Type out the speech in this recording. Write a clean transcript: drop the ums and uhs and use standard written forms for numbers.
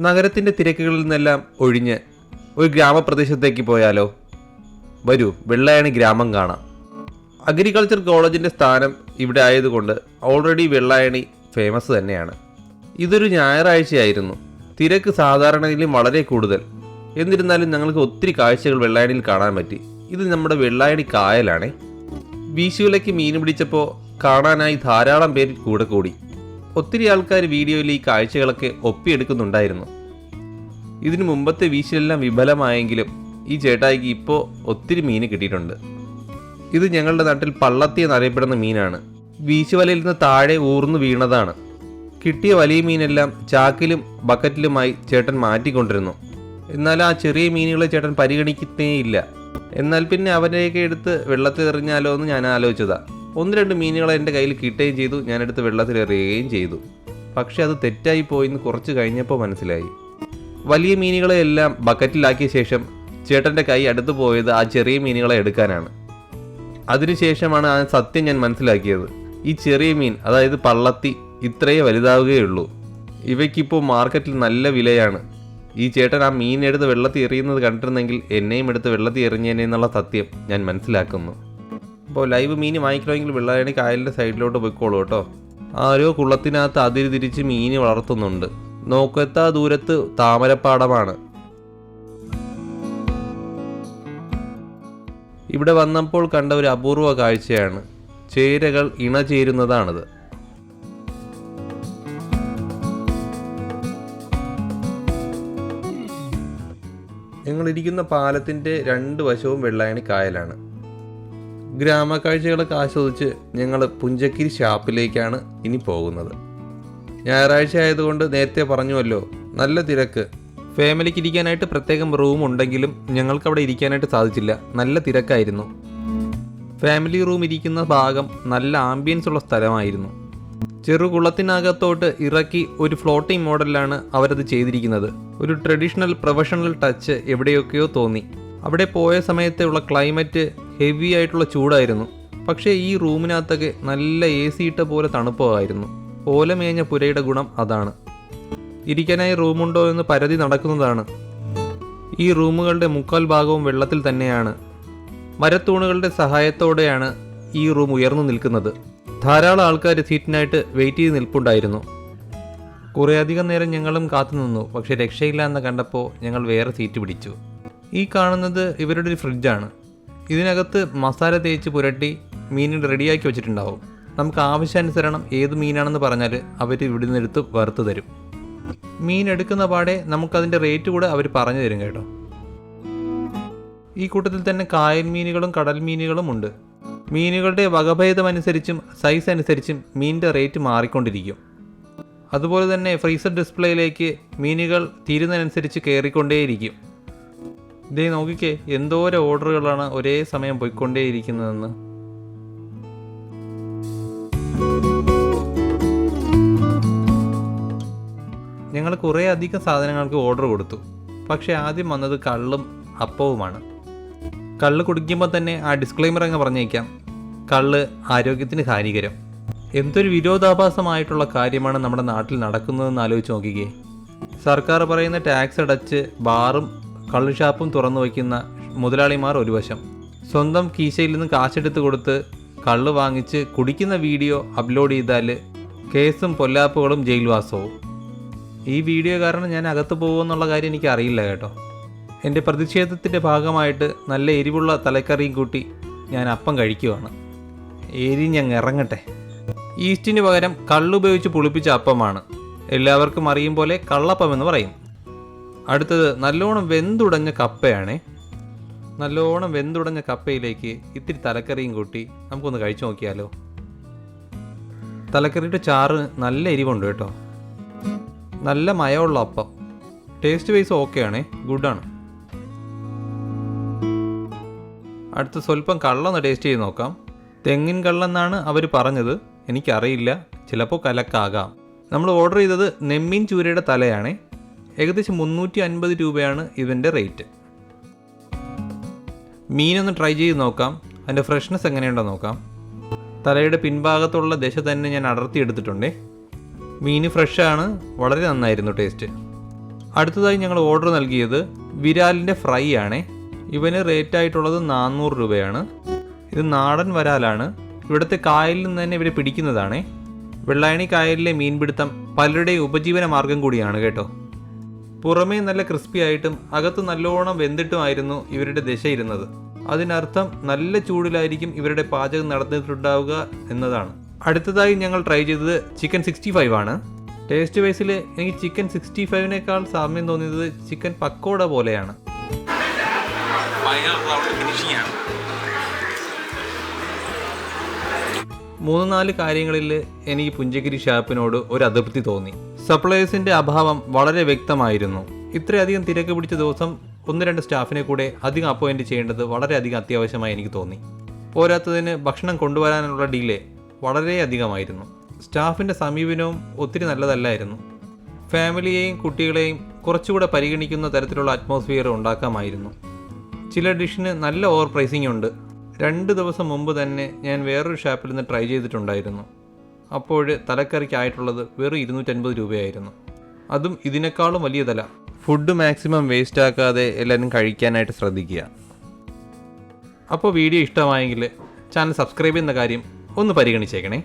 നഗരത്തിൻ്റെ തിരക്കുകളിൽ നിന്നെല്ലാം ഒഴിഞ്ഞ് ഒരു ഗ്രാമപ്രദേശത്തേക്ക് പോയാലോ? വരൂ, വെള്ളായണി ഗ്രാമം കാണാം. അഗ്രികൾച്ചർ കോളേജിൻ്റെ സ്ഥാനം ഇവിടെ ആയതുകൊണ്ട് ഓൾറെഡി വെള്ളായണി ഫേമസ് തന്നെയാണ്. ഇതൊരു ഞായറാഴ്ചയായിരുന്നു. തിരക്ക് സാധാരണയിലും വളരെ കൂടുതൽ. എന്നിരുന്നാലും ഞങ്ങൾക്ക് ഒത്തിരി കാഴ്ചകൾ വെള്ളായണിയിൽ കാണാൻ പറ്റി. ഇത് നമ്മുടെ വെള്ളായണി കായലാണേ. വീശുവിലയ്ക്ക് മീൻ പിടിച്ചപ്പോൾ കാണാനായി ധാരാളം പേര് കൂടെ കൂടി. ഒത്തിരി ആൾക്കാർ വീഡിയോയിൽ ഈ കാഴ്ചകളൊക്കെ ഒപ്പിയെടുക്കുന്നുണ്ടായിരുന്നു. ഇതിനു മുമ്പത്തെ വീശിലെല്ലാം വിഫലമായെങ്കിലും ഈ ചേട്ടായിക്ക് ഇപ്പോൾ ഒത്തിരി മീൻ കിട്ടിയിട്ടുണ്ട്. ഇത് ഞങ്ങളുടെ നാട്ടിൽ പള്ളത്തി എന്നറിയപ്പെടുന്ന മീനാണ്. വീശുവലയിൽ നിന്ന് താഴെ ഊർന്നു വീണതാണ്. കിട്ടിയ വലിയ മീനെല്ലാം ചാക്കിലും ബക്കറ്റിലുമായി ചേട്ടൻ മാറ്റിക്കൊണ്ടിരുന്നു. എന്നാൽ ആ ചെറിയ മീനുകളെ ചേട്ടൻ പരിഗണിക്കുന്നേയില്ല. എന്നാൽ പിന്നെ അവരെയൊക്കെ എടുത്ത് വെള്ളത്തിൽ എറിഞ്ഞാലോ എന്ന് ഞാൻ ആലോചിച്ചതാ. 1-2 മീനുകളെ എൻ്റെ കയ്യിൽ കിട്ടുകയും ചെയ്തു. ഞാനെടുത്ത് വെള്ളത്തിൽ എറിയുകയും ചെയ്തു. പക്ഷെ അത് തെറ്റായി പോയിന്ന് കുറച്ച് കഴിഞ്ഞപ്പോൾ മനസ്സിലായി. വലിയ മീനുകളെയെല്ലാം ബക്കറ്റിലാക്കിയ ശേഷം ചേട്ടൻ്റെ കൈ അടുത്ത് പോയത് ആ ചെറിയ മീനുകളെ എടുക്കാനാണ്. അതിനുശേഷമാണ് ആ സത്യം ഞാൻ മനസ്സിലാക്കിയത്. ഈ ചെറിയ മീൻ, അതായത് പള്ളത്തി, ഇത്രയേ വലുതാവുകയുള്ളൂ. ഇവയ്ക്കിപ്പോൾ മാർക്കറ്റിൽ നല്ല വിലയാണ്. ഈ ചേട്ടൻ ആ മീൻ എടുത്ത് വെള്ളത്തിൽ എറിയുന്നത് കണ്ടിരുന്നെങ്കിൽ എന്നെയും എടുത്ത് വെള്ളത്തിൽ എറിഞ്ഞേനെ എന്നുള്ള സത്യം ഞാൻ മനസ്സിലാക്കുന്നു. അപ്പോൾ ലൈവ് മീൻ വാങ്ങിക്കണമെങ്കിൽ വെള്ളായണി കായലിൻ്റെ സൈഡിലോട്ട് പോയിക്കോളൂ കേട്ടോ. ആരോ കുളത്തിനകത്ത് അതിര് തിരിച്ച് മീൻ വളർത്തുന്നുണ്ട്. നോക്കത്താ ദൂരത്ത് താമരപ്പാടമാണ്. ഇവിടെ വന്നപ്പോൾ കണ്ട ഒരു അപൂർവ കാഴ്ചയാണ്. ചേരകൾ ഇണചേരുന്നതാണിത്. ഞങ്ങളിരിക്കുന്ന പാലത്തിൻ്റെ 2 വശവും വെള്ളായണി കായലാണ്. ഗ്രാമക്കാഴ്ചകളൊക്കെ ആസ്വദിച്ച് ഞങ്ങൾ പുഞ്ചക്കിരി ഷാപ്പിലേക്കാണ് ഇനി പോകുന്നത്. ഞായറാഴ്ച ആയതുകൊണ്ട് നേരത്തെ പറഞ്ഞുവല്ലോ, നല്ല തിരക്ക്. ഫാമിലിക്ക് ഇരിക്കാനായിട്ട് പ്രത്യേകം റൂം ഉണ്ടെങ്കിലും ഞങ്ങൾക്ക് അവിടെ ഇരിക്കാനായിട്ട് സാധിച്ചില്ല. നല്ല തിരക്കായിരുന്നു. ഫാമിലി റൂം ഇരിക്കുന്ന ഭാഗം നല്ല ആംബിയൻസ് ഉള്ള സ്ഥലമായിരുന്നു. ചെറുകുളത്തിനകത്തോട്ട് ഇറക്കി ഒരു ഫ്ലോട്ടിംഗ് മോഡലിലാണ് അവരത് ചെയ്തിരിക്കുന്നത്. ഒരു ട്രഡീഷണൽ പ്രൊഫഷണൽ ടച്ച് എവിടെയൊക്കെയോ തോന്നി. അവിടെ പോയ സമയത്തുള്ള ക്ലൈമറ്റ് ഹെവി ആയിട്ടുള്ള ചൂടായിരുന്നു. പക്ഷേ ഈ റൂമിനകത്തൊക്കെ നല്ല AC ഇട്ട പോലെ തണുപ്പമായിരുന്നു. ഓലമേഞ്ഞ പുരയുടെ ഗുണം അതാണ്. ഇരിക്കാനായി റൂമുണ്ടോ എന്ന് പരതി നടക്കുന്നതാണ്. ഈ റൂമുകളുടെ 3/4 ഭാഗവും വെള്ളത്തിൽ തന്നെയാണ്. മരത്തൂണുകളുടെ സഹായത്തോടെയാണ് ഈ റൂം ഉയർന്നു നിൽക്കുന്നത്. ധാരാളം ആൾക്കാർ സീറ്റിനായിട്ട് വെയിറ്റ് ചെയ്ത് നിൽപ്പുണ്ടായിരുന്നു. കുറേയധികം നേരം ഞങ്ങളും കാത്തുനിന്നു. പക്ഷേ രക്ഷയില്ല എന്ന് കണ്ടപ്പോൾ ഞങ്ങൾ വേറെ സീറ്റ് പിടിച്ചു. ഈ കാണുന്നത് ഇവരുടെ ഒരു ഫ്രിഡ്ജാണ്. ഇതിനകത്ത് മസാല തേച്ച് പുരട്ടി മീൻ റെഡിയാക്കി വെച്ചിട്ടുണ്ടാവും. നമുക്ക് ആവശ്യാനുസരണം ഏത് മീനാണെന്ന് പറഞ്ഞാൽ അവർ ഇവിടെ നിന്നെടുത്ത് വറുത്ത് തരും. മീൻ എടുക്കുന്ന പാടെ നമുക്കതിൻ്റെ റേറ്റ് കൂടെ അവർ പറഞ്ഞു തരും കേട്ടോ. ഈ കൂട്ടത്തിൽ തന്നെ കായൽ മീനുകളും കടൽ മീനുകളും ഉണ്ട്. മീനുകളുടെ വകഭേദമനുസരിച്ചും സൈസ് അനുസരിച്ചും മീനിൻ്റെ റേറ്റ് മാറിക്കൊണ്ടിരിക്കും. അതുപോലെ തന്നെ ഫ്രീസർ ഡിസ്പ്ലേയിലേക്ക് മീനുകൾ തീരുന്നതിനനുസരിച്ച് കയറിക്കൊണ്ടേയിരിക്കും. ഇതേ നോക്കിക്കേ, എന്തോരം ഓർഡറുകളാണ് ഒരേ സമയം പോയിക്കൊണ്ടേയിരിക്കുന്നതെന്ന്. ഞങ്ങൾ കുറേ അധികം സാധനങ്ങൾക്ക് ഓർഡർ കൊടുത്തു. പക്ഷേ ആദ്യം വന്നത് കള്ളും അപ്പവുമാണ്. കള്ള് കുടിക്കുമ്പോൾ തന്നെ ആ ഡിസ്ക്ലെയിമർ അങ്ങ് പറഞ്ഞേക്കാം, കള്ള് ആരോഗ്യത്തിന് ഹാനികരം. എന്തൊരു വിരോധാഭാസമായിട്ടുള്ള കാര്യമാണ് നമ്മുടെ നാട്ടിൽ നടക്കുന്നതെന്ന് ആലോചിച്ച് നോക്കിക്കേ. സർക്കാർ പറയുന്ന ടാക്സ് അടച്ച് ബാറും കള്ള് ഷാപ്പും തുറന്നു വയ്ക്കുന്ന മുതലാളിമാർ ഒരു വശം, സ്വന്തം കീശയിൽ നിന്ന് കാശെടുത്ത് കൊടുത്ത് കള്ള് വാങ്ങിച്ച് കുടിക്കുന്ന വീഡിയോ അപ്ലോഡ് ചെയ്താൽ കേസും പൊല്ലാപ്പുകളും ജയിൽവാസവും. ഈ വീഡിയോ കാരണം ഞാൻ അകത്ത് പോകുമെന്നുള്ള കാര്യം എനിക്ക് അറിയില്ല കേട്ടോ. എൻ്റെ പ്രതിഷേധത്തിൻ്റെ ഭാഗമായിട്ട് നല്ല എരിവുള്ള തലക്കറിയും കൂട്ടി ഞാൻ അപ്പം കഴിക്കുവാണ്. എരിഞ്ഞങ്ങ് ഇറങ്ങട്ടെ. ഈസ്റ്റിന് പകരം കള്ളുപയോഗിച്ച് പുളിപ്പിച്ച അപ്പമാണ്. എല്ലാവർക്കും അറിയും പോലെ കള്ളപ്പം എന്ന് പറയും. അടുത്തത് നല്ലോണം വെന്തുടഞ്ഞ കപ്പയാണേ. നല്ലോണം വെന്തുടഞ്ഞ കപ്പയിലേക്ക് ഇത്തിരി തലക്കറിയും കൂട്ടി നമുക്കൊന്ന് കഴിച്ചു നോക്കിയാലോ. തലക്കറിയുടെ ചാറ് നല്ല എരിവുണ്ട് കേട്ടോ. നല്ല മയമുള്ള അപ്പം. ടേസ്റ്റ് വൈസ് ഓക്കെയാണേ, ഗുഡാണ്. അടുത്ത് സ്വല്പം കള്ളൊന്ന് ടേസ്റ്റ് ചെയ്ത് നോക്കാം. തെങ്ങിൻ കള്ളെന്നാണ് അവർ പറഞ്ഞത്, എനിക്കറിയില്ല, ചിലപ്പോൾ കലക്കാകാം. നമ്മൾ ഓർഡർ ചെയ്തത് നെമ്മീൻ ചൂരയുടെ തലയാണേ. ഏകദേശം 350 രൂപയാണ് ഇതിൻ്റെ റേറ്റ്. മീനൊന്ന് ട്രൈ ചെയ്ത് നോക്കാം, അതിൻ്റെ ഫ്രഷ്നെസ് എങ്ങനെയുണ്ടോ നോക്കാം. തലയുടെ പിൻഭാഗത്തുള്ള ദശ തന്നെ ഞാൻ അടർത്തി എടുത്തിട്ടുണ്ടേ. മീൻ ഫ്രഷാണ്, വളരെ നന്നായിരുന്നു ടേസ്റ്റ്. അടുത്തതായി ഞങ്ങൾ ഓർഡർ നൽകിയത് വിരാലിൻ്റെ ഫ്രൈ ആണ്. ഇവന് റേറ്റ് ആയിട്ടുള്ളത് 400 രൂപയാണ്. ഇത് നാടൻ വരാലാണ്. ഇവിടുത്തെ കായലിൽ നിന്ന് തന്നെ ഇവർ പിടിക്കുന്നതാണ്. വെള്ളായണി കായലിലെ മീൻപിടുത്തം പലരുടെയും ഉപജീവന മാർഗം കൂടിയാണ് കേട്ടോ. പുറമേ നല്ല ക്രിസ്പി ആയിട്ടും അകത്ത് നല്ലോണം വെന്തിട്ടുമായിരുന്നു ഇവരുടെ ദശ ഇരുന്നത്. അതിനർത്ഥം നല്ല ചൂടിലായിരിക്കും ഇവരുടെ പാചകം നടന്നിട്ടുണ്ടാവുക എന്നതാണ്. അടുത്തതായി ഞങ്ങൾ ട്രൈ ചെയ്തത് ചിക്കൻ 65 ആണ്. ടേസ്റ്റ് വൈസിൽ എനിക്ക് ചിക്കൻ 65നേക്കാൾ സാമ്യം തോന്നിയത് ചിക്കൻ പക്കോട പോലെയാണ്. മൂന്ന് നാല് കാര്യങ്ങളിൽ എനിക്ക് പുഞ്ചഗിരി ഷാപ്പിനോട് ഒരു അതൃപ്തി തോന്നി. സപ്ലയേഴ്സിൻ്റെ അഭാവം വളരെ വ്യക്തമായിരുന്നു. ഇത്രയധികം തിരക്ക് പിടിച്ച ദിവസം 1-2 സ്റ്റാഫിനെ കൂടെ അധികം അപ്പോയിൻറ്റ് ചെയ്യേണ്ടത് വളരെയധികം അത്യാവശ്യമായി എനിക്ക് തോന്നി. പോരാത്തതിന് ഭക്ഷണം കൊണ്ടുവരാനുള്ള ഡിലേ വളരെ അധികമായിരുന്നു. സ്റ്റാഫിൻ്റെ സമീപനവും ഒത്തിരി നല്ലതല്ലായിരുന്നു. ഫാമിലിയെയും കുട്ടികളെയും കുറച്ചുകൂടെ പരിഗണിക്കുന്ന തരത്തിലുള്ള അറ്റ്മോസ്ഫിയർ ഉണ്ടാക്കാമായിരുന്നു. ചില ഡിഷിന് നല്ല ഓവർ പ്രൈസിംഗ് ഉണ്ട്. 2 ദിവസം മുമ്പ് തന്നെ ഞാൻ വേറൊരു ഷാപ്പിൽ നിന്ന് ട്രൈ ചെയ്തിട്ടുണ്ടായിരുന്നു. അപ്പോൾ തലക്കറിക്കായിട്ടുള്ളത് വെറും 250 രൂപയായിരുന്നു. അതും ഇതിനേക്കാളും വലിയ തല. ഫുഡ് മാക്സിമം വേസ്റ്റ് ആക്കാതെ എല്ലാവരും കഴിക്കാനായിട്ട് ശ്രദ്ധിക്കുക. അപ്പോൾ വീഡിയോ ഇഷ്ടമായെങ്കിൽ ചാനൽ സബ്സ്ക്രൈബ് ചെയ്യുന്ന കാര്യം ഒന്ന് പരിഗണിച്ചേക്കണേ.